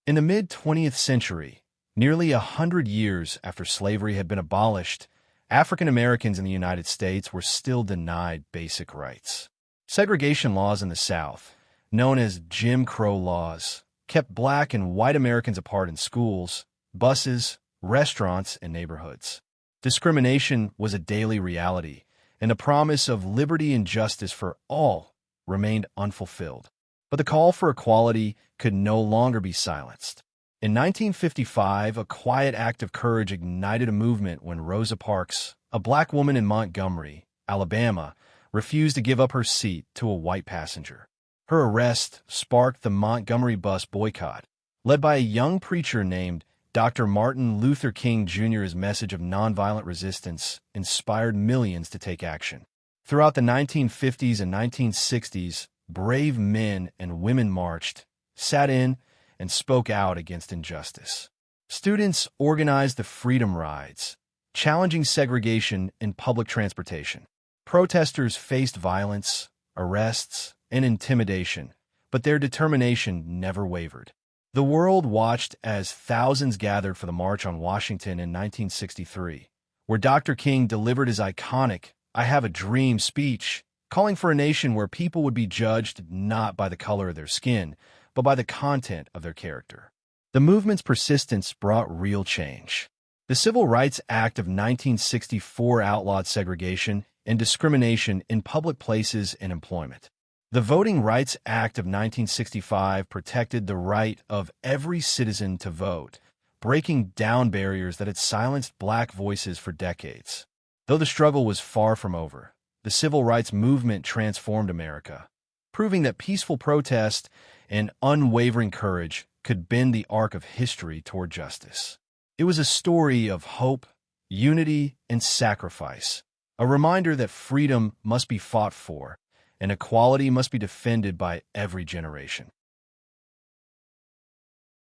In the mid-20th century, nearly 100 years after slavery had been abolished, African Americans in the United States were still denied basic rights. Segregation laws in the South, known as Jim Crow laws, kept black and white Americans apart in schools, buses, restaurants, and neighborhoods. Discrimination was a daily reality, and the promise of liberty and justice for all remained unfulfilled. But the call for equality could no longer be silenced. In 1955, a quiet act of courage ignited a movement when Rosa Parks, a black woman in Montgomery, Alabama, refused to give up her seat to a white passenger. Her arrest sparked the Montgomery bus boycott, led by a young preacher named Dr. Martin Luther King Jr.'s message of nonviolent resistance inspired millions to take action. Throughout the 1950s and 1960s, brave men and women marched, sat in, and spoke out against injustice. Students organized the Freedom Rides, challenging segregation in public transportation. Protesters faced violence, arrests, and intimidation, but their determination never wavered. The world watched as thousands gathered for the March on Washington in 1963, where Dr. King delivered his iconic "I Have a Dream" speech, calling for a nation where people would be judged not by the color of their skin, but by the content of their character. The movement's persistence brought real change. The Civil Rights Act of 1964 outlawed segregation and discrimination in public places and employment. The Voting Rights Act of 1965 protected the right of every citizen to vote, breaking down barriers that had silenced black voices for decades. Though the struggle was far from over, the civil rights movement transformed America, proving that peaceful protest and unwavering courage could bend the arc of history toward justice. It was a story of hope, unity, and sacrifice, a reminder that freedom must be fought for and equality must be defended by every generation.